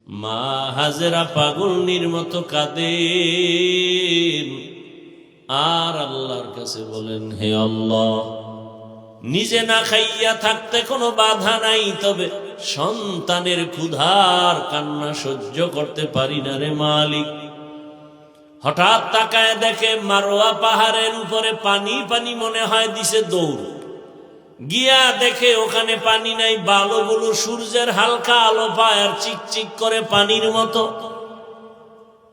মা হাজেরা পাগলনির মতো কাঁদেন আর আল্লাহর কাছে বলেন, হে আল্লাহ, নিজে না খাইয়া থাকতে কোনো বাধা নাই, তবে সন্তানের ক্ষুধার কান্না সহ্য করতে পারি না রে মালিক। হঠাৎ তাকায় দেখে মারোয়া পাহাড়ের উপরে পানি পানি, মনে হয় দিছে দৌড়। গিয়া দেখে ওখানে পানি নাই, বালুগুলো সূর্যের হালকা আলো পায় আর চিকচিক করে পানির মতো।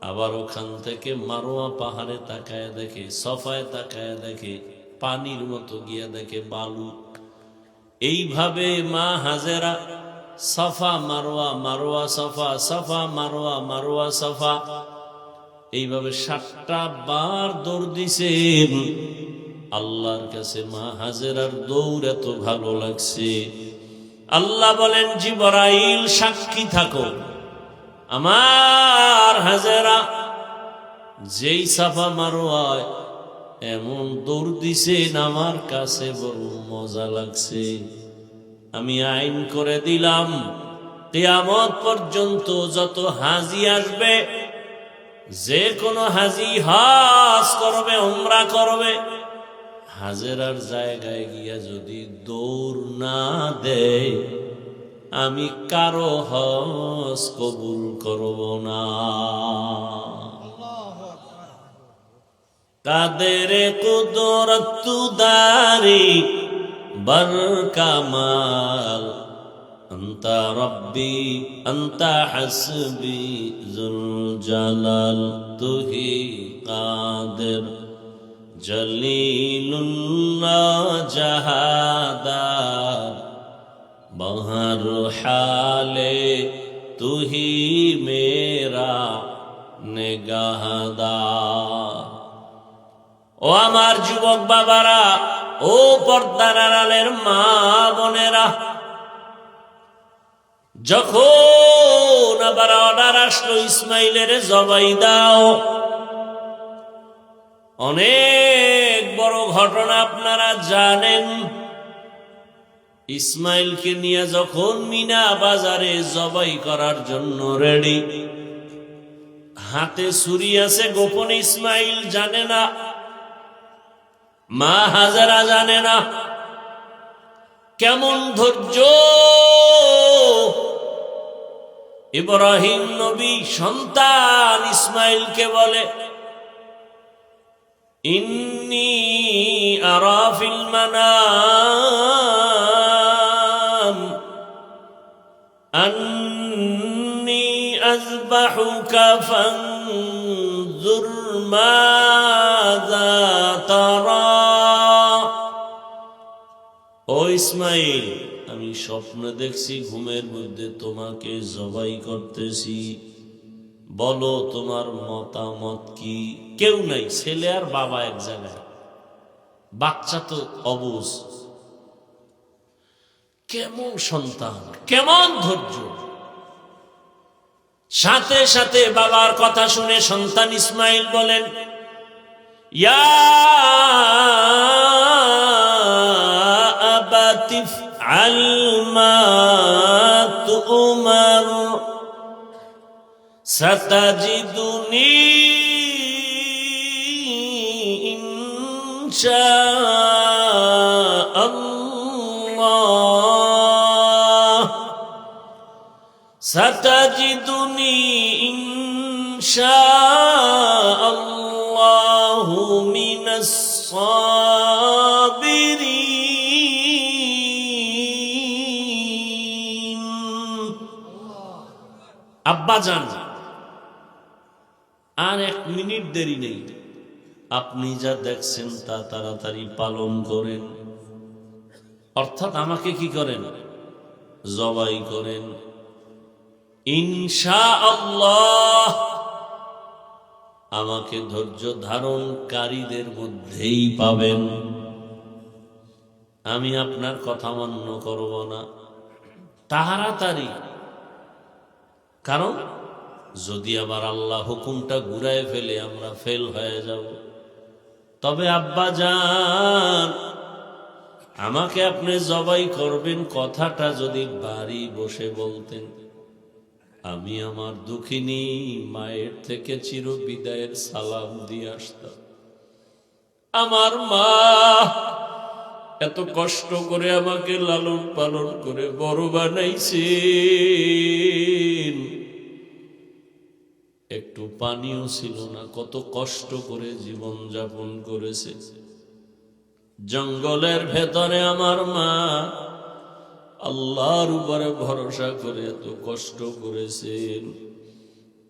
আবার ওখান থেকে মারোয়া পাহাড়ে তাকায় দেখে, সফায় তাকায় দেখে পানির মতো, গিয়া দেখে বালু। এইভাবে মা হাজেরা সফা মারোয়া, মারোয়া সফা, সফা মারোয়া, মারোয়া সফা, এইভাবে 7টা বার দৌড় দিছেন আল্লাহর কাছে। মা হাজেরার দৌড় এত ভালো লাগছে, আল্লাহ বলেন, জিবরাইল সাক্ষী থাকো, আমার হাজেরা যেই সাফা মারোয়ায় এমন দৌড় দিছেন, আমার কাছে বড় মজা লাগছে। আমি আইন করে দিলাম, কিয়ামত পর্যন্ত যত হাজি আসবে, যে কোনো হাজি হজ করবে, উমরা করবে, হাজেরার জায়গায় গিয়া যদি দৌড় না দেয়, আমি কারো হজ কবুল করব না। কাদের কুদরত দারি বর কামাল, আন্তা রব্বি আন্তা হাসবি যুল জালাল, তুহি কাদের জলিলুল্লাহ জাহাদার, বহর হালে তুহি মেরা নেগাহদার। ও আমার যুবক বাবারা, ও পর্দার আড়ালের মা বোনেরা, যখন আবার অর্ডার আসলো ইসমাইলের জবাই দাও, অনেক বড় ঘটনা আপনারা জানেন। ইসমাইলকে নিয়ে যখন মিনা বাজারে জবাই করার জন্য রেডি, হাতে ছুরি আছে, গোপনে ইসমাইল জানে না, মা হাজেরা জানে না। কেমন ধৈর্য! ইব্রাহিম নবী সন্তান ইসমাইলকে বলে, ইন্নী আরা ফিল মানাম আন্নী আযবাহুকা ফানজুর মাযা তারা। ও ইসমাইল, আমি স্বপ্ন দেখছি, ঘুমের মধ্যে তোমাকে জবাই করতেছি, বলো তোমার মতামত কি? কেউ নাই, ছেলে আর বাবা এক জায়গায়, বাচ্চা তো অবুঝ। কেমন সন্তান, কেমন ধৈর্য! সাথে সাথে বাবার কথা শুনে সন্তান ইসমাইল বলেন, ইয়া আবাতি ইফআল মা তু'মার সাতাজিদুনি ইনশাআল্লাহ, সাতাজিদুনি ইনশাআল্লাহু মিনাস সাবিরিন। আব্বা জান, আর 1 মিনিট দেরি নেই, আপনি যা দেখছেন তা তাড়াতাড়ি পালন করেন, অর্থাৎ আমাকে কি করেন? জবাই করেন। ইনশাআল্লাহ, আমাকে ধৈর্য ধারণকারীদের মধ্যেই পাবেন। আমি আপনার কথা মান্য করব না, তাড়াতাড়ি। কারণ যদি আবার আল্লাহ হুকুমটা ঘুরায় ফেলে, আমরা ফেল হয়ে যাব। তবে আব্বা জান, আমাকে আপনি জবাই করবেন কথাটা যদি বাড়ি বসে বলতেন, আমি আমার দুঃখিনী মায়ের থেকে চির বিদায়ের সালাম দিয়ে আসতাম। আমার মা এত কষ্ট করে আমাকে লালন পালন করে বড় বানাইছেন, একটু পানিও ছিল না, কত কষ্ট করে জীবন যাপন করেছে। জঙ্গলের ভেতরে আমার মা আল্লাহর উপরে ভরসা করে এত কষ্ট করেছেন।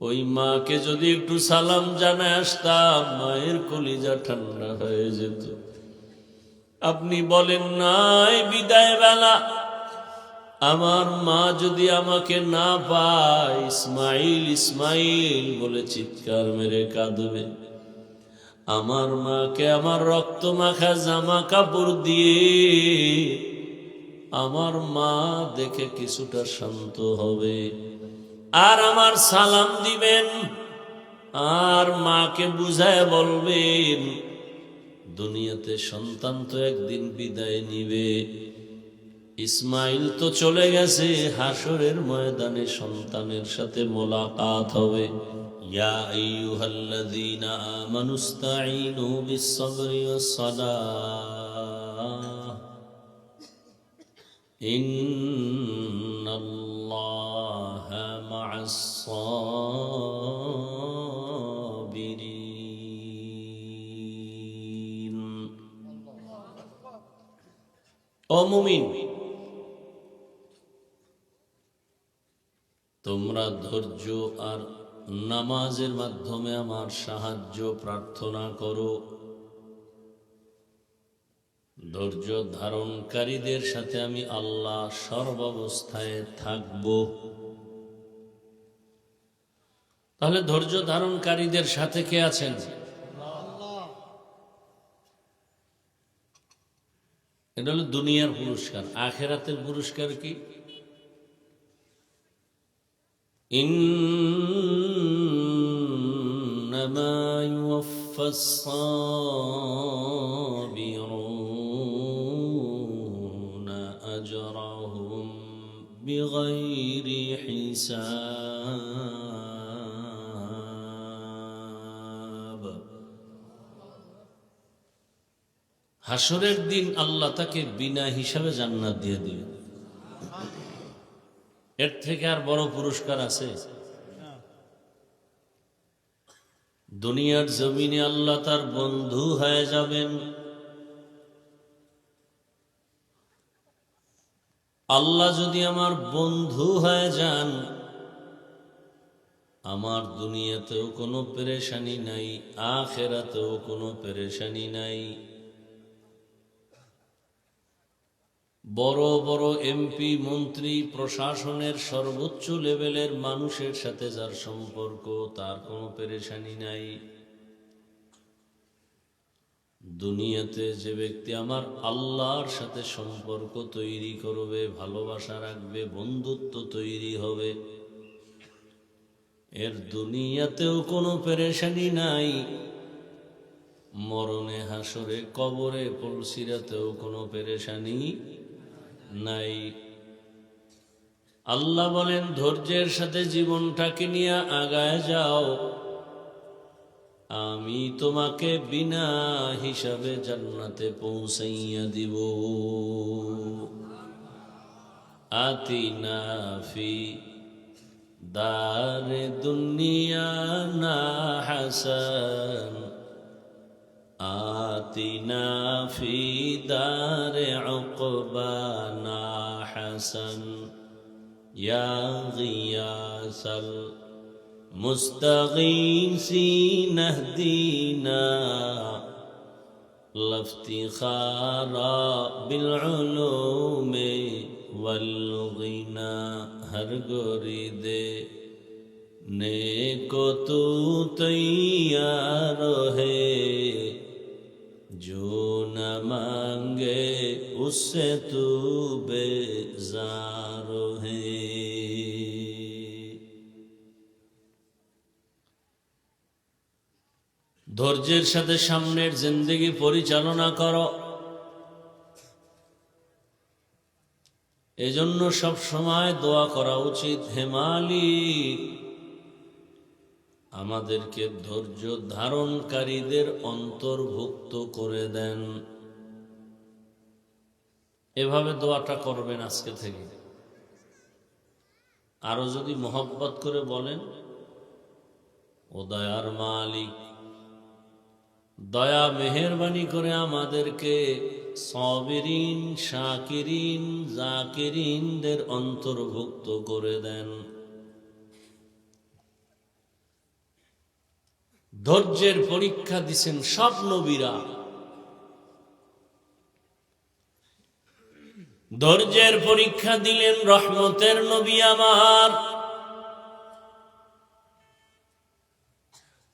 ওই মাকে যদি একটু সালাম জানায় আসতাম, মায়ের কলিজা ঠান্ডা হয়ে যেত। আপনি বলেন নাই বিদায় বেলা আমার মা যদি আমাকে না পায়, ইসমাইল ইসমাইল বলে চিৎকার মেরে কাঁদবে। আমার মাকে আমার রক্ত মাখা জামা কাপড় দিয়ে আমার মা দেখে কিছুটা শান্ত হবে, আর আমার সালাম দিবেন, আর মাকে বুঝায় বলবেন দুনিয়াতে সন্তান তো একদিন বিদায় নিবে। ইসমাইল তো চলে গেছে, হাসরের ময়দানে সন্তানের সাথে মোলাকাত হবে। ইয়া আইয়ুহাল্লাযীনা আমানুস্তাঈনু বিস-সাবরি ওয়াস-সালাহ ইন্নাল্লাহা মা'আস-সাবিরিন। ও মুমিন, তোমরা ধৈর্য আর নামাজের মাধ্যমে আমার সাহায্য প্রার্থনা করো। ধৈর্য ধারণকারীদের সাথে আমি আল্লাহ সর্বাবস্থায় থাকব। তাহলে ধৈর্য ধারণকারীদের সাথে কে আছেন? এটা হলো দুনিয়ার পুরস্কার। আখিরাতের পুরস্কার কি? ইন্নামা ইউওয়াফাস-সাবিরুনা আজরাহুম বিগাইরি হিসাব। হাসরের দিন আল্লাহ তাকে বিনা হিসাবে জান্নাত দিয়ে দিবেন। এর থেকে আর বড় পুরস্কার আছে? দুনিয়ার জমিনে আল্লাহ তার বন্ধু হয়ে যাবেন। আল্লাহ যদি আমার বন্ধু হয়ে যান, আমার দুনিয়াতেও কোনো পেরেশানি নাই, আখিরাতেও কোনো পেরেশানি নাই। বড় বড় এমপি, মন্ত্রী, প্রশাসনের সর্বোচ্চ লেভেলের মানুষের সাথে যার সম্পর্ক, তার কোনো পেরেশানি নাই। দুনিয়াতে যে ব্যক্তি আমার আল্লাহর সাথে সম্পর্ক তৈরি করবে, ভালোবাসা রাখবে, বন্ধুত্ব তৈরি হবে, এর দুনিয়াতেও কোনো পেরেশানি নাই। মরণে, হাসরে, কবরে, পুলসিরাতেও কোনো পেরেশানি নাই। আল্লাহ বলেন ধৈর্যের সাথে জীবনটাকে নিয়ে আগায় যাও, আমি তোমাকে বিনা হিসাবে জান্নাতে পৌঁছাইয়া দিব। আতিনা ফি দারে দুনিয়া না হাসান, আতিনা ফি দারে উকবানা হাসান, ইয়া গিয়াসাল মুস্তাগীসিন ইহদিনা লাফতিখারা বিল উলুমি ওয়াল গিনা। হর গরিদে नेको तू तैयार है, जो न मांगे उससे तू बेजार है। ধৈর্যের সাথে সামনের জিন্দেগি পরিচালনা করো। এজন্য সব সময় দোয়া করা উচিত, হে মালিক আমাদেরকে ধৈর্য ধারণকারীদের অন্তর্ভুক্ত করে দেন। এভাবে দোয়াটা করবেন আজকে থেকে। আরো যদি মোহব্বত করে বলেন, ও দয়ার মালিক, দয়া মেহেরবানি করে আমাদেরকে সাবিরিন, শাকিরিন, জাকিরিনদের অন্তর্ভুক্ত করে দেন। ধৈর্যের পরীক্ষা দিছেন সব নবীরা, ধৈর্যের পরীক্ষা দিলেন রহমতের নবী আমার,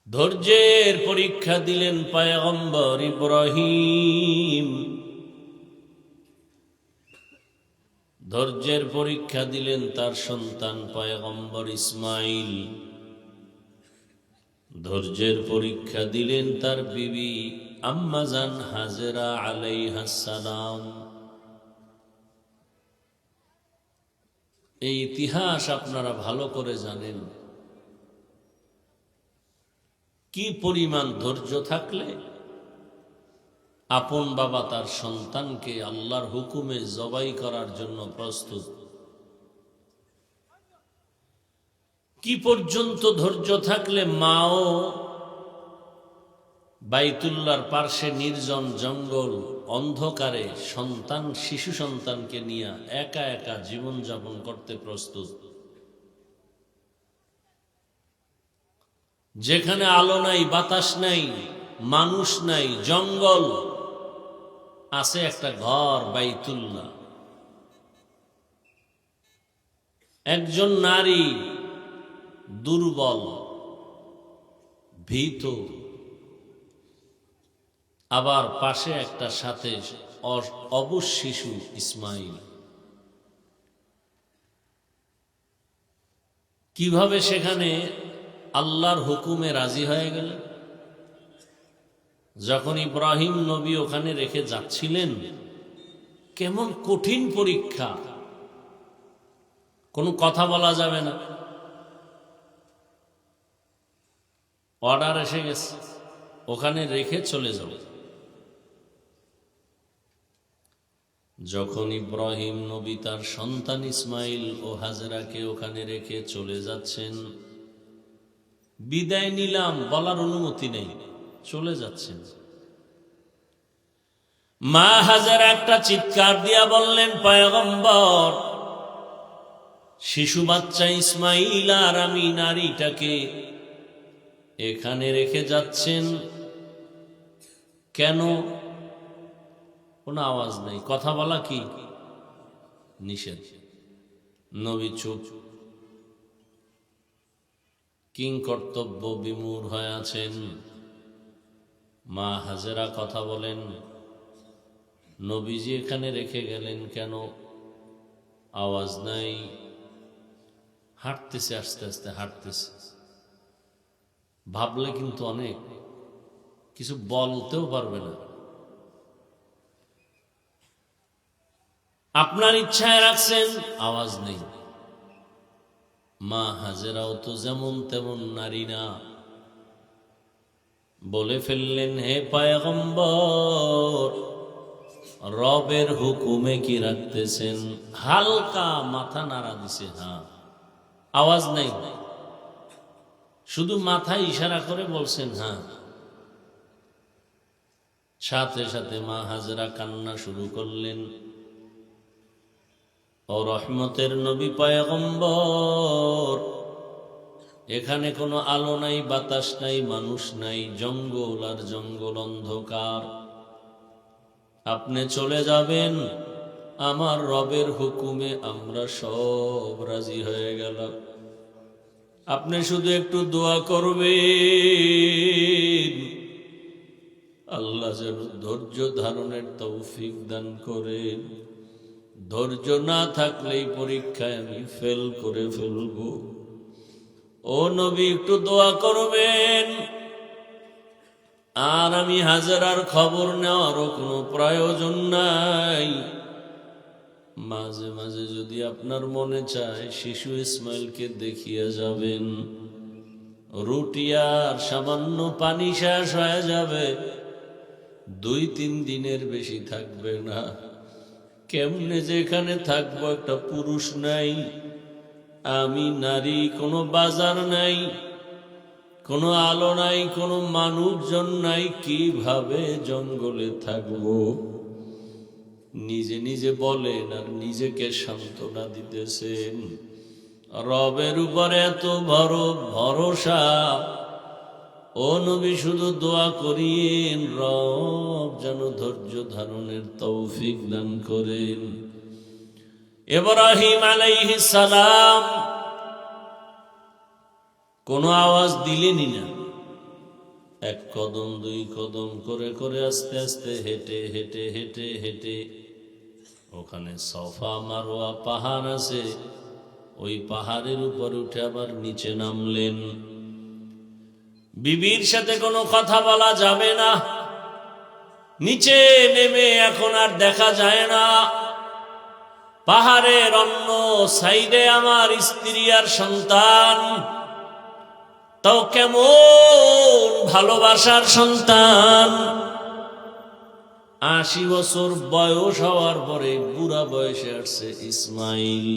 ধৈর্যের পরীক্ষা দিলেন পয়গম্বর ইব্রাহিম, ধৈর্যের পরীক্ষা দিলেন তার সন্তান পয়গম্বর ইসমাইল, ধৈর্যের পরীক্ষা দিলেন তার বিবি আম্মাজান হাজেরা আলাইহাস সালাম। এই ইতিহাস আপনারা ভালো করে জানেন। কি পরিমাণ ধৈর্য থাকলে আপন বাবা তার সন্তানকে আল্লাহর হুকুমে জবাই করার জন্য প্রস্তুত, কি পর্যন্ত ধৈর্য থাকলে মাও বাইতুল্লাহর পার্শ্বে নির্জন জঙ্গল অন্ধকারে সন্তান, শিশু সন্তানকে নিয়ে একা একা জীবন যাপন করতে প্রস্তুত। যেখানে আলো নাই, বাতাস নাই, মানুষ নাই, জঙ্গল আছে, একটা ঘর বাইতুল্লাহ। একজন নারী দুর্বল, ভীত, আবার পাশে একটা সাথে অবুঝ শিশু ইসমাইল। কিভাবে সেখানে আল্লাহর হুকুমে রাজি হয়ে গেল? যখন ইব্রাহিম নবী ওখানে রেখে যাচ্ছিলেন, কেমন কঠিন পরীক্ষা, কোনো কথা বলা যাবে না, অর্ডার এসে গেছে, ওখানে রেখে চলে যাবে। যখন ইব্রাহিম নবী তার সন্তান ইসমাইল ও হাজেরাকে ওখানে রেখে চলে যাচ্ছেন, বিদায় নিলাম বলার অনুমতি নেই, চলে যাচ্ছেন, মা হাজেরা একটা চিৎকার দিয়া বললেন, পয়গম্বর, শিশু বাচ্চা ইসমাইল আর আমি নারীটাকে এখানে রেখে যাচ্ছেন কেন? কোনো আওয়াজ নেই, কথা বলা কি নিষেধ। নবী চুপ, কিং কর্তব্য বিমূঢ় হয়ে আছেন। মা হাজেরা কথা বলেন, নবীজি এখানে রেখে গেলেন কেন? আওয়াজ নাই, হাঁটতেছে, আস্তে আস্তে হাঁটতেছে। ভাবলে কিন্তু অনেক কিছু বলতেও পারবে না। আপনার ইচ্ছায় রাখছেন, আওয়াজ নেই। মা হাজেরাও তো যেমন তেমন নারী না, বলে ফেললেন, হে পয়গম্বর, রবের হুকুমে কি রাখতেছেন? হালকা মাথা নাড়া দিছে, হ্যাঁ, আওয়াজ নেই, শুধু মাথায় ইশারা করে বলছেন হ্যাঁ। সাথে সাথে মা হাজেরা কান্না শুরু করলেন। ও রহমতের নবী পয়গম্বর, এখানে কোনো আলো নাই, বাতাস নাই, মানুষ নাই, জঙ্গল আর জঙ্গল, অন্ধকার। আপনি চলে যাবেন, আমার রবের হুকুমে আমরা সব রাজি হয়ে গেলাম। আপনি শুধু একটু দোয়া করবেন, আল্লাহ যেন ধৈর্য ধারণের তৌফিক দান করেন। ধৈর্য না থাকলেই পরীক্ষায় আমি ফেল করে ফেলব। ও নবী, একটু দোয়া করবেন। আর আমি হাজেরার খবর নেওয়ারও কোনো প্রয়োজন নাই। মাঝে মাঝে যদি আপনার মনে চায় শিশু ইসমাইলকে দেখিয়ে যাবেন, রুটি আর সামান্য পানি শেষ হয়ে যাবে, 2-3 দিনের বেশি থাকবে না। কেমনে যেখানে থাকবো, একটা পুরুষ নাই, আমি নারী, কোনো বাজার নাই, কোনো আলো নাই, কোনো মানুষজন নাই, কিভাবে জঙ্গলে থাকবো? নিজে নিজে বলেন আর নিজেকে সান্ত্বনা দিতেছেন। রবের উপরে এত বড় ভরসা। ও নবী, শুধু দোয়া করিয়েন, রব যেন ধৈর্য ধারণের তৌফিক দান করেন। ইব্রাহিম আলাইহিস সালাম কোনো আওয়াজ দিলেনই না। 1 কদম 2 কদম করে করে আস্তে আস্তে হেঁটে হেঁটে হেঁটে হেঁটে ওখানে সফা মারওয়া পাহাড় আছে, ওই পাহাড়ের উপর উঠে আবার নিচে নামলেন। বিবির সাথে কোনো কথা বলা যাবে না। নিচে নেমে এখন আর দেখা যায় না। পাহাড়ের অন্য সাইডে আমার স্ত্রী আর সন্তান, তাও কেমন ভালোবাসার সন্তান। 80 বছর বয়স হওয়ার পরে বুড়া বয়সে আসছে ইসমাইল।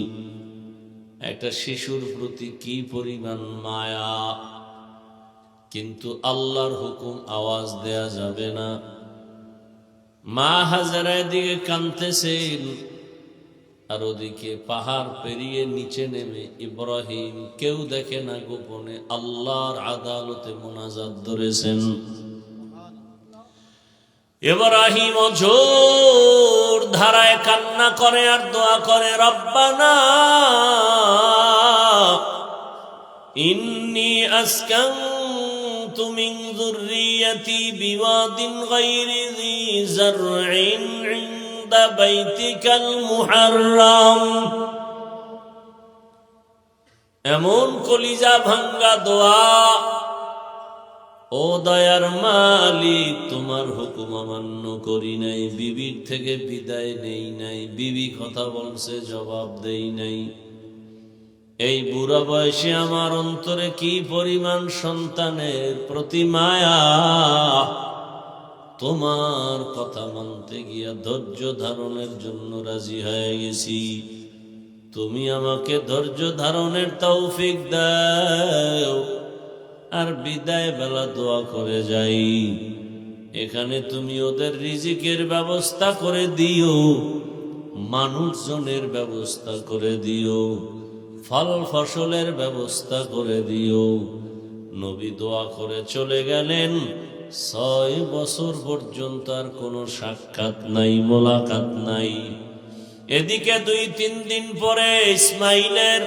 একটা শিশুর প্রতি কি পরিমাণ মায়া! কিন্তু আল্লাহর হুকুম, আওয়াজ দেয়া যাবে না। মা হাজেরা দিকে কাঁদতেছেন, আর ওদিকে পাহাড় পেরিয়ে নিচে নেমে ইব্রাহিম, কেউ দেখে না, গোপনে আল্লাহর আদালতে মোনাজাত ধরেছেন। ইব্রাহিম জোর ধারায় কান্না করে আর দোয়া করে, রব্বানা ইন্নী আসকানতু মিন যুররিয়্যাতি বিওয়াদিন গায়রি যী যারইন ইনদা বাইতিকাল মুহাররাম। এমন কলিজা ভাঙ্গা দোয়া। ও দয়ার মালিক, তোমার হুকুম অমান্য করি নাই, বিবির থেকে বিদায় নেই নাই, বিবি কথা বলছে জবাব দেই নাই। এই বুড়া বয়সে আমার অন্তরে কি পরিমাণ সন্তানের প্রতি মায়া! তোমার কথা মানতে গিয়া ধৈর্য ধারণের জন্য রাজি হয়ে গেছি। তুমি আমাকে ধৈর্য ধারণের তৌফিক দাও। আর বিদায় বেলা দোয়া করে যাই, এখানে তুমি ওদের রিজিকের ব্যবস্থা করে দিও, মানুষজনের ব্যবস্থা করে দিও, ফল ফসলের ব্যবস্থা করে দিও। নবী দোয়া করে চলে গেলেন। 6 বছর পর্যন্ত আর কোনো সাক্ষাৎ নাই, মোলাকাত নাই। এদিকে 2-3 দিন পরে ইসমাইলের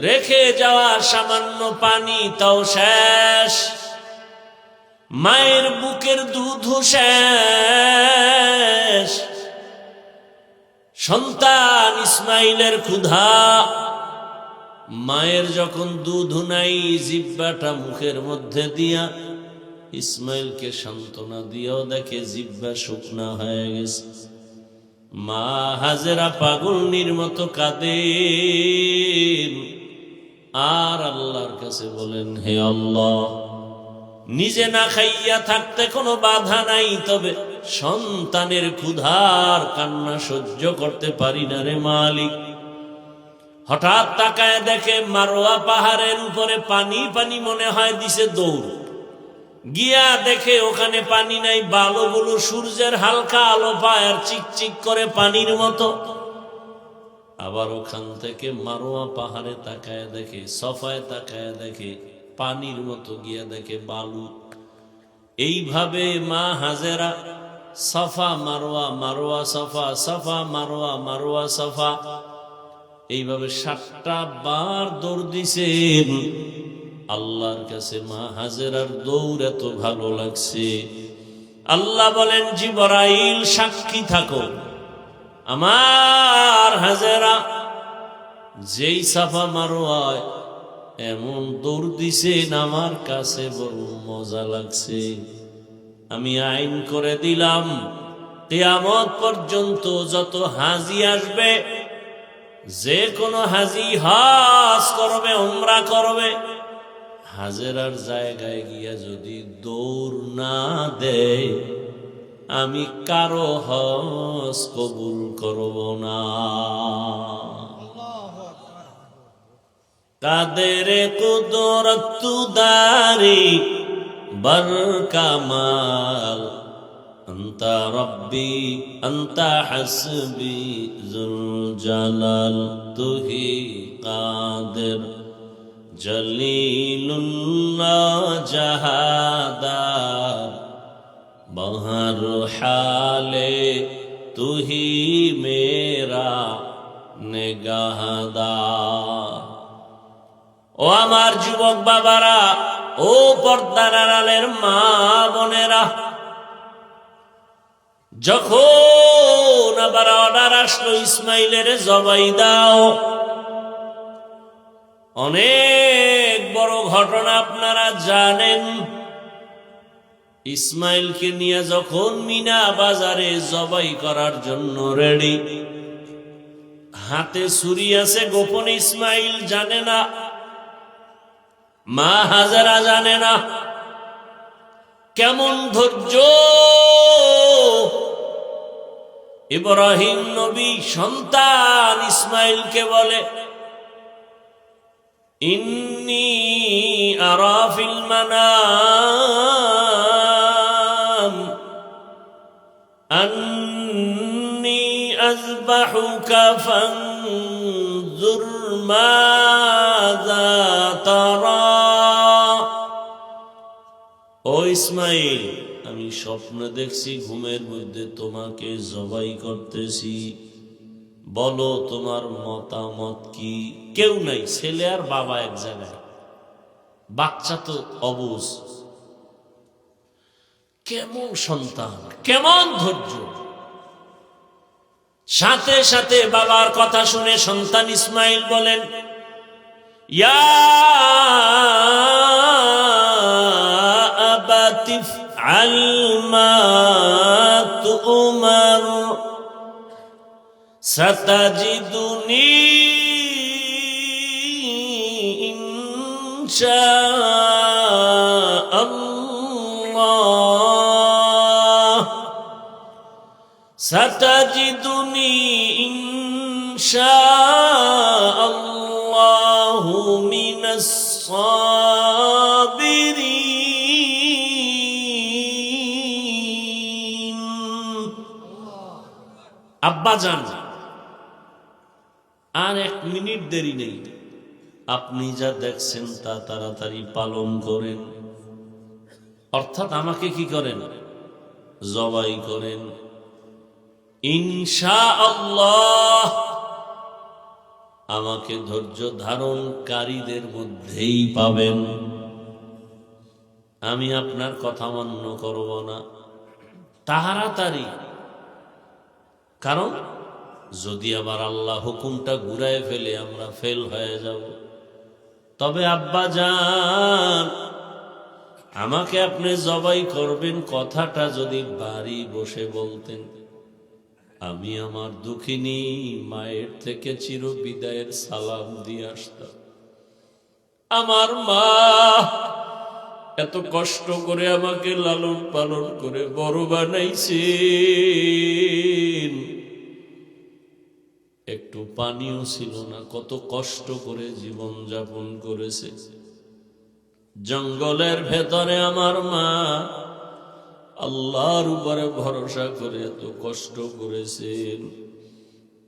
রেখে যাওয়া সামান্য পানি তাও শেষ, মায়ের বুকের দুধ শেষ। সন্তান ইসমাইলের ক্ষুধা, মায়ের যখন দুধ নাই, জিহ্বাটা মুখের মধ্যে দিয়া ইসমাইলকে সান্ত্বনা দিয়েও দেখে জিহ্বা শুকনা হয়ে গেছে। মা হাজেরা পাগলনির মতো কাঁদেন আর আল্লাহর কাছে বলেন, হে আল্লাহ, নিজে না খাইয়া থাকতে কোনো বাধা নাই, তবে সন্তানের ক্ষুধার কান্না সহ্য করতে পারি না রে মালিক। হঠাৎ তাকায় দেখে মারওয়া পাহাড়ের উপরে পানি পানি, মনে হয় দিছে দৌড়। গিয়া দেখে ওখানে পানি নাই, বালুগুলো সূর্যের হালকা আলো পায় আর চিকচিক করে পানির মতো। আবার ওখান থেকে মারওয়া পাহাড়ে তাকায় দেখে, সফায় তাকায় দেখে পানির মতো, গিয়া দেখে বালু। এইভাবে মা হাজেরা সফা মারওয়া, মারওয়া সফা, সফা মারওয়া, মারওয়া সফা, এইভাবে 7টা বার দৌড় দিছেন। আল্লাহর কাছে মা হাজেরার দৌড় এত ভালো লাগছে। আল্লাহ বলেন, জিবরাইল সাক্ষী থাকো, আমার হাজেরা যেই সাফা মারওয়ায় এমন দৌড় দিছেন, আমার কাছে বড় মজা লাগছে। আমি আইন করে দিলাম, কিয়ামত পর্যন্ত যত হাজি আসবে যে কোনো হাজি হজ করবে, উমরা করবে, হাজেরার জায়গায় গিয়া যদি দৌড় না দেয়, আমি কারো হজ কবুল করব না। কাদের কুদরত দারি বর কামাল, আন্তা রব্বি আন্তা হাসবি যুল জালাল, তুহি কাদের জলিলুল্লাহ জাহাদার, বহর হালে তুহি মেরা নিগাহদার। ও আমার যুবক বাবারা, ও পর্দার আড়ালের মা বোনেরা, যখন আবার অর্ডার আসলো ইসমাইলের জবাই দাও, অনেক বড় ঘটনা আপনারা জানেন। ইসমাইলকে নিয়ে যখন মিনা বাজারে জবাই করার জন্য রেডি, হাতে ছুরি আছে, গোপনে ইসমাইল জানে না, মা হাজেরা জানে না। কেমন ধৈর্য! ইব্রাহিম নবী সন্তান ইসমাইলকে বলে, ইন্নী আরা ফিল মানাম আন্নী আযবাহুকা ফানজুর মাযা তারা। ও ইসমাইল, আমি স্বপ্ন দেখছি, ঘুমের মধ্যে তোমাকে জবাই করতেছি, বলো তোমার মতামত কি? কেউ নাই, ছেলে আর বাবা এক জায়গায়, বাচ্চা তো অবুঝ। কেমন সন্তান, কেমন ধৈর্য! সাথে সাথে বাবার কথা শুনে সন্তান ইসমাইল বলেন, ইয়া আবাতি ইফআল মা তু'মার সাতাজিদুনি ইনশাআল্লাহ, সাতাজিদুনি ইনশাআল্লাহু মিনাস সাবিরিন। আব্বা জান, আর 1 মিনিট দেরি নেই, আপনি যা দেখছেন তা তাড়াতাড়ি পালন করেন, অর্থাৎ আমাকে কি করেন? জবাই করেন। ইনশাআল্লাহ আমাকে ধৈর্য ধারণকারীদের মধ্যেই পাবেন। আমি আপনার কথা মান্য করব না, তাড়াতাড়ি। কারণ যদি আবার আল্লাহ হুকুমটা ঘুরায় ফেলে আমরা ফেল হয়ে যাব। তবে আব্বা জান, আমাকে আপনি জবাই করবেন কথাটা যদি বাড়ি বসে বলতেন, আমি আমার দুঃখিনী মায়ের থেকে চির বিদায়ের সালাম দিয়ে আসতাম। আমার মা এত কষ্ট করে আমাকে লালন পালন করে বড় বানাইছেন, একটু পানিও ছিল না, কত কষ্ট করে জীবন যাপন করেছে। জঙ্গলের ভেতরে আমার মা আল্লাহর উপরে ভরসা করে এত কষ্ট করেছেন।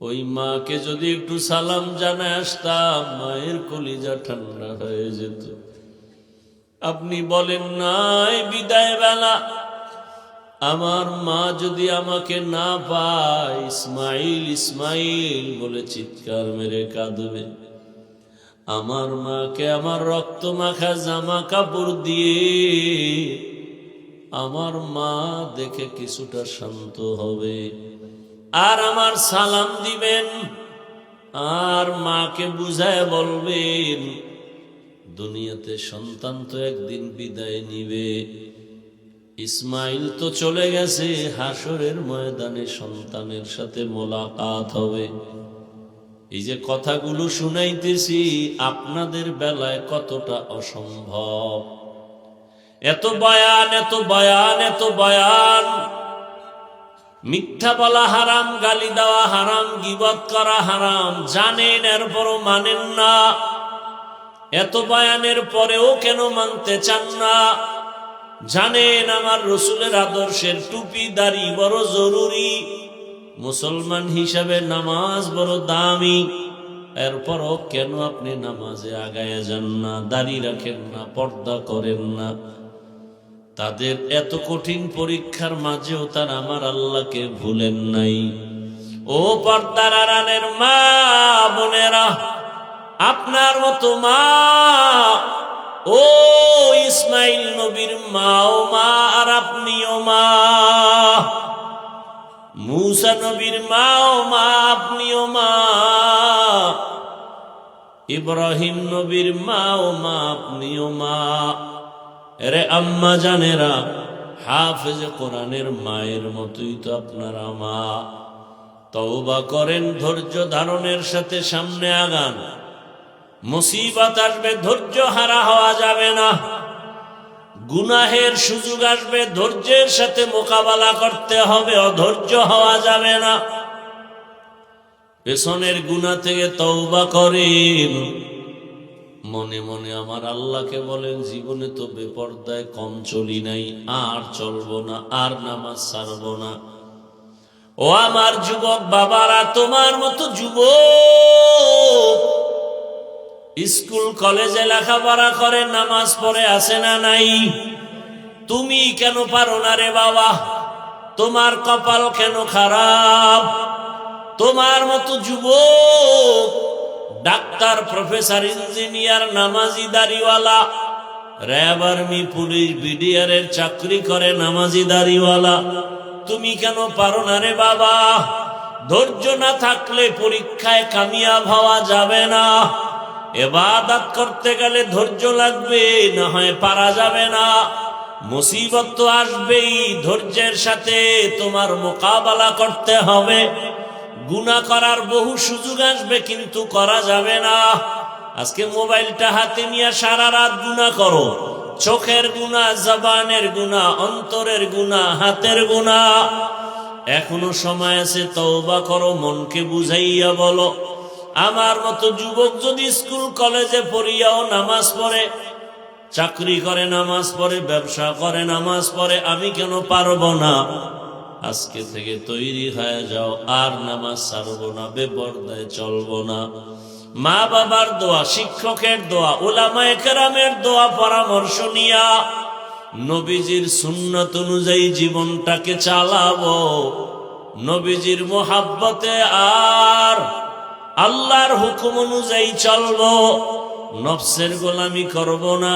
ওই মাকে যদি একটু সালাম জানায় আসতাম, মায়ের কলিজা ঠান্ডা হয়ে যেত। আপনি বলেন নাই বিদায় বেলা আমার মা যদি আমাকে না পায়, ইসমাইল ইসমাইল বলে চিৎকার মেরে কাঁদবে। আমার মাকে আমার রক্ত মাখা জামা কাপড় দিয়ে আমার মা দেখে কিছুটা শান্ত হবে, আর আমার সালাম দিবেন, আর মাকে বুঝায় বলবেন দুনিয়াতে সন্তান তো একদিন বিদায় নিবে। ইসমাইল তো চলে গেছে, হাসরের ময়দানে সন্তানের সাথে মোলাকাত হবে। এই যে কথাগুলো শুনাইতেছি আপনাদের বেলায় কতটা অসম্ভব। এত বয়ান, এত বয়ান, এত বয়ান, মিথ্যা বলা হারাম, গালি দেওয়া হারাম, গীবত করা হারাম, জানেন এরপরও মানেন না। এত বয়ানের পরেও কেন মানতে চান না? জানেন আমার রসুলের আদর্শের টুপি দাড়ি বড় জরুরি, মুসলমান হিসাবে নামাজ বড় দামি, এরপরও কেন আপনি নামাজে আগায় যান না, দাড়ি রাখেন না, পর্দা করেন না? তাদের এত কঠিন পরীক্ষার মাঝেও তারা আমার আল্লাহকে ভুলেন নাই। ও পর্দার আড়ালের মা বোনেরা, আপনার মতো মা, ও ইসমাইল নবীর মা ও মা, আর আপনিও মা। মূসা নবীর মা ও মা, আপনিও মা। ইব্রাহিম নবীর মা ও মা, আপনিও মা। এরে আম্মা জানেরা, হাফেজ কোরআনের মায়ের মতোই তো আপনারা মা। তওবা করেন, ধৈর্য ধারণের সাথে সামনে আগান। মুসিবত আসবে, ধৈর্য হারা হওয়া যাবে না। গুনাহের সুযোগ আসবে, ধৈর্যের সাথে মোকাবেলা করতে হবে, অধৈর্য হওয়া যাবে না। পেছনের গুনাহ থেকে তওবা করেন, মনে মনে আমার আল্লাহকে বলেন, জীবনে তো বেপরদায় কম চলি নাই, আর চলবো না, আর নামাজ ছাড়বো না। ও আমার যুবক বাবারা, তোমার মতো যুবক স্কুল কলেজে লেখাপড়া করে, নামাজ পড়ে আসে না নাই? তুমি কেন পারো না রে বাবা? তোমার কপাল কেন খারাপ? তোমার মতো যুবক ডাক্তার, প্রফেসর, ইঞ্জিনিয়ার, নামাজি দাড়িওয়ালা, র্যাব, আর্মি, পুলিশ, বিডিআর এর চাকরি করে, নামাজি দাড়িওয়ালা, তুমি কেন পারো না রে বাবা? ধৈর্য না থাকলে পরীক্ষায় কামিয়াব হওয়া যাবে না। ইবাদত করতে গেলে ধৈর্য লাগবে, না হয় পারা যাবে না। মুসিবত তো আসবেই, ধৈর্যের সাথে তোমার মোকাবেলা করতে হবে। গুনাহ করার বহু সুযোগ আসবে, কিন্তু করা যাবে না। আজকে মোবাইলটা হাতে নিয়ে সারা রাত গুনাহ করো, চোখের গুনাহ, জবানের গুনাহ, অন্তরের গুনাহ, হাতের গুনাহ। এখনো সময় আছে, তওবা করো, মনকে বুঝাইয়া বলো। আমার মতো যুবক যদি স্কুল কলেজে পড়িয়াও নামাজ পড়ে, চাকরি করে নামাজ পড়ে, ব্যবসা করে নামাজ পড়ে, আমি কেন পারবো না? আজকে থেকে তৈরি হয়ে যাও, আর নামাজ ছাড়বো না, বেপরদায় চলবো না। মা বাবার দোয়া, শিক্ষকের দোয়া, উলামায়ে কেরামের দোয়া, পরামর্শ নিয়া নবীজির সুন্নাত অনুযায়ী জীবনটাকে চালাবো। নবীজির মোহাব্বতে আর আল্লাহর হুকুম অনুযায়ী চলবো। নফসের গোলামি করব না,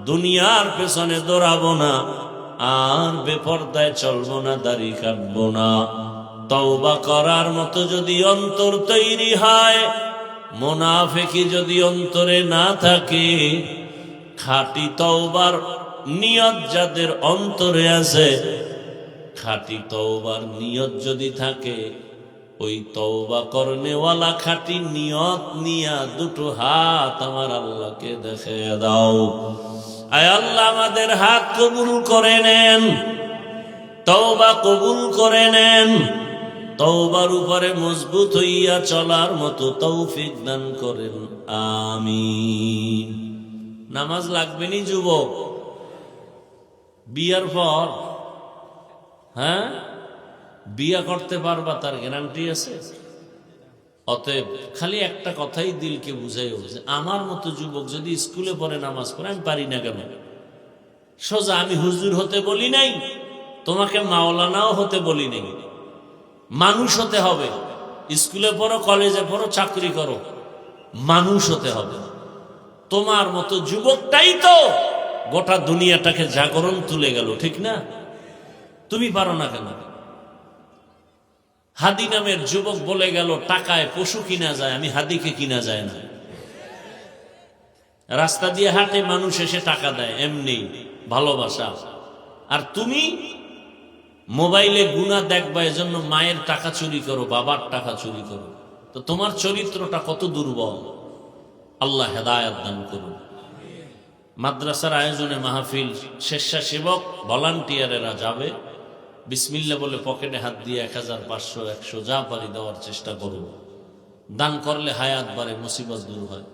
দুনিয়ার পেছনে দৌড়াবো না, আর বেপরদায় চলবো না, দাড়ি কাটবো না। তওবা করার মতো যদি অন্তর তৈরি হয়, মুনাফিকি যদি অন্তরে না থাকে, খাঁটি তওবার নিয়ত যাদের অন্তরে আছে, খাঁটি তওবার নিয়ত যদি থাকে, ওই তওবা করনেওয়ালা খাঁটি নিয়ত নিয়া দুটো হাত আমার আল্লাহকে দেখে দাও। আয় আল্লাহ, আমাদের হাত কবুল করে নেন, তওবা কবুল করে নেন, তওবার উপরে মজবুত হইয়া চলার মতো তৌফিক দান করেন, আমিন। নামাজ লাগবে নি যুবক? বিয়ার পর বিয়া করতে পারবা, তার গ্যারান্টি আছে? অতএব খালি একটা কথাই দিলকে বুঝাইও যে আমার মতো যুবক যদি স্কুলে পড়ে, নামাজ পড়ে, আমি পারি না কেন? সোজা, আমি হুজুর হতে বলি নাই, তোমাকে মাওলানাও হতে বলি নাই। মানুষ হতে হবে। স্কুলে পড়ো, কলেজে পড়ো, চাকরি করো, মানুষ হতে হবে। তোমার মতো যুবকটাই তো গোটা দুনিয়াটাকে জাগরণ তুলে গেল, ঠিক না? তুমি পারো না কেন? হাদি নামের যুবক বলে গেল, টাকায় পশু কিনা যায়, আমি হাদিকে কিনা যায় না। রাস্তা দিয়ে হাঁটে, মানুষ এসে টাকা দেয়, এমনি ভালোবাসা। আর তুমি মোবাইলে গুনাহ দেখবা, এজন্য মায়ের টাকা চুরি করো, বাবার টাকা চুরি করো। তো তোমার চরিত্রটা কত দুর্বল, আল্লাহ হেদায়েত দান করুন। মাদ্রাসার আয়োজনে মাহফিল, স্বেচ্ছাসেবক ভলান্টিয়ারেরা যাবে, বিসমিল্লাহ বলে পকেটে হাত দিয়ে 1000, 500, 100 যা পারি দেওয়ার চেষ্টা করব। দান করলে হায়াত বাড়ে, মুসিবত দূর হয়।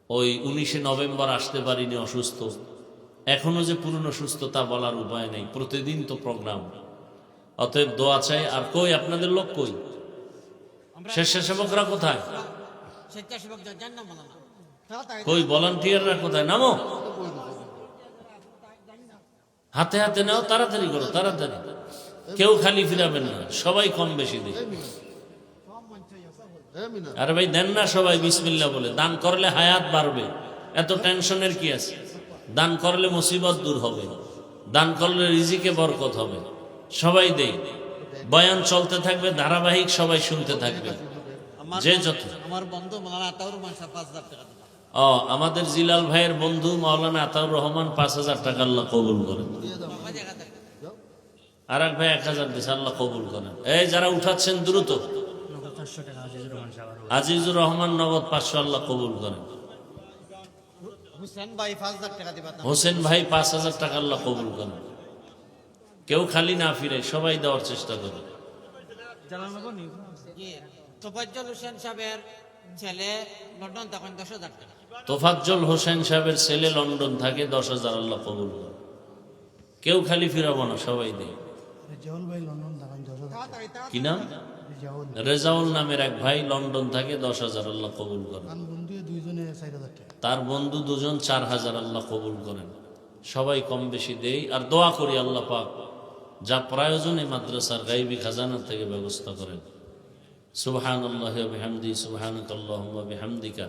ওই 19শে নভেম্বর আসতে পারিনি, অসুস্থ, এখনো যে পুরনো সুস্থ তা বলার উপায় নেই, প্রতিদিন তো প্রোগ্রাম। অতএব দোয়া চাই। আর কই আপনাদের লোক কই? স্বেচ্ছাসেবকরা কোথায়? কই ভলান্টিয়াররা কোথায়? নামো, হাতে হাতে নাও, তাড়াতাড়ি করো, তাড়াতাড়ি। কেউ খালি ফিরাবেন না, সবাই কম বেশি দিন। আরে ভাই দেন না সবাই বিসমিল্লাহ বলে। দান করলে হায়াত বাড়বে, এত টেনশনের কি আছে? দান করলে মুসিবত দূর হবে, দান করলে রিজিকে বরকত হবে। সবাই দেই, বয়ান চলতে থাকবে ধারাবাহিক, সবাই শুনতে থাকবে। যে যত আমার বন্ধু মাওলানা আতাউর রহমান 5000 টাকা দিবেন। আমাদের জিলাল ভাইয়ের বন্ধু মাওলানা আতাউর রহমান 5000 টাকা আল্লাহ কবুল করেন। আর এক ভাই 1000 দিয়েছে, আল্লাহ কবুল করেন। এই যারা উঠাচ্ছেন দ্রুত, আজিজুর রহমান নগদ 500, আল্লাহ কবুল করেন। হুসেন ভাই 5000 টাকা দিবেন। হোসেন ভাই 5000 টাকা, আল্লাহ কবুল করেন। কেউ খালি না ফিরে, সবাই দেওয়ার চেষ্টা করে। তোফাজ্জল হোসেন সাহেবের ছেলে লন্ডন তখন 10000 টাকা। তোফাজ্জল হোসেন সাহেবের ছেলে লন্ডন থাকে, 10,000, আল্লাহ কবুল করেন। কেউ খালি ফিরাবো না, সবাই দেয়। কি নাম? রেজাউল নামের এক ভাই লন্ডন থাকে, 10,000, আল্লাহ কবুল করেন। তার বন্ধু দুজন 4000, আল্লাহ কবুল করেন। সবাই কম বেশি দেই। আর দোয়া করি আল্লাহ পাক যা প্রয়োজন এই মাদ্রাসার গায়বী খাজানা থেকে ব্যবস্থা করেন। সুবহানাল্লাহি ওয়া বিহামদিহি, সুবহানাকাল্লাহুম্মা ওয়া বিহামদিকা,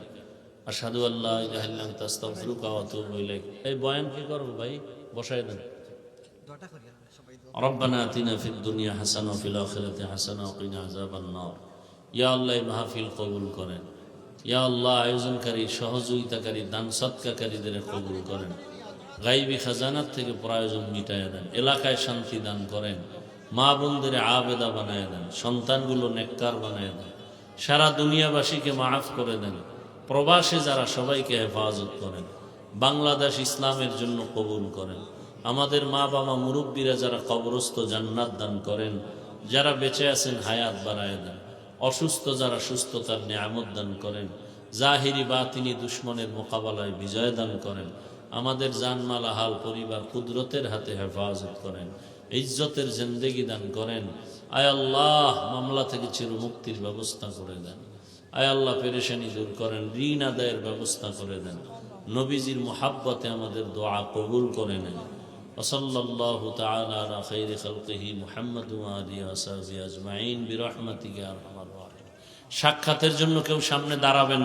আশহাদু আল্লা ইলাহা ইল্লা আনতা, আস্তাগফিরুকা ওয়া আতুবু ইলাইক। এই বয়ান কি করব ভাই? বসাই দেন। দোয়াটা করি আমরা সবাই। রব্বানা আতিনা ফিদ দুনিয়া হাসানা ওয়া ফিল আখিরাতি হাসানা ওয়া কিনা আযাবান নার। ইয়া আল্লাহ, এই মাহফিল কবুল করেন। ইয়া আল্লাহ, আয়োজনকারী, সহযোগিতাকারী, দান সৎকারীদের কবুল করেন। গায়বী খাজানার থেকে প্রয়োজন মিটায় দেন। এলাকায় শান্তি দান করেন। মা বোনদের আবেদা বানায় দেন। সন্তানগুলো নেককার বানায় দেন। সারা দুনিয়াবাসীকে মাফ করে দেন। প্রবাসে যারা, সবাইকে হেফাজত করেন। বাংলাদেশ ইসলামের জন্য কবুল করেন। আমাদের মা বাবা মুরব্বীরা যারা কবরস্থ, জান্নাত দান করেন। যারা বেঁচে আছেন হায়াত বাড়ায় দেন। অসুস্থ যারা, সুস্থতার নিয়ামত দান করেন। জাহিরি বাতিনি দুশ্মনের মোকাবেলায় বিজয় দান করেন। আমাদের জানমাল, আহাল, পরিবার কুদরতের হাতে হেফাজত করেন। ইজ্জতের জিন্দেগি দান করেন। আয় আল্লাহ, মামলা থেকে চিরমুক্তির ব্যবস্থা করে দেন। আয় আল্লাহ, পেরেশানি দূর করেন। ঋণ আদায়ের ব্যবস্থা করে দেন। নবীজির মুহাব্বতে আমাদের দোয়া কবুল করে নেন। ওয়াসাল্লাল্লাহু তাআলা আলা খাইরি খালকিহি মুহাম্মাদ ওয়া আলিহি ওয়া সাহবিহি আজমাইন বিরহমাতিকা ইয়া আরহামার রাহিমিন। সাক্ষাতের জন্য কেউ সামনে দাঁড়াবেন।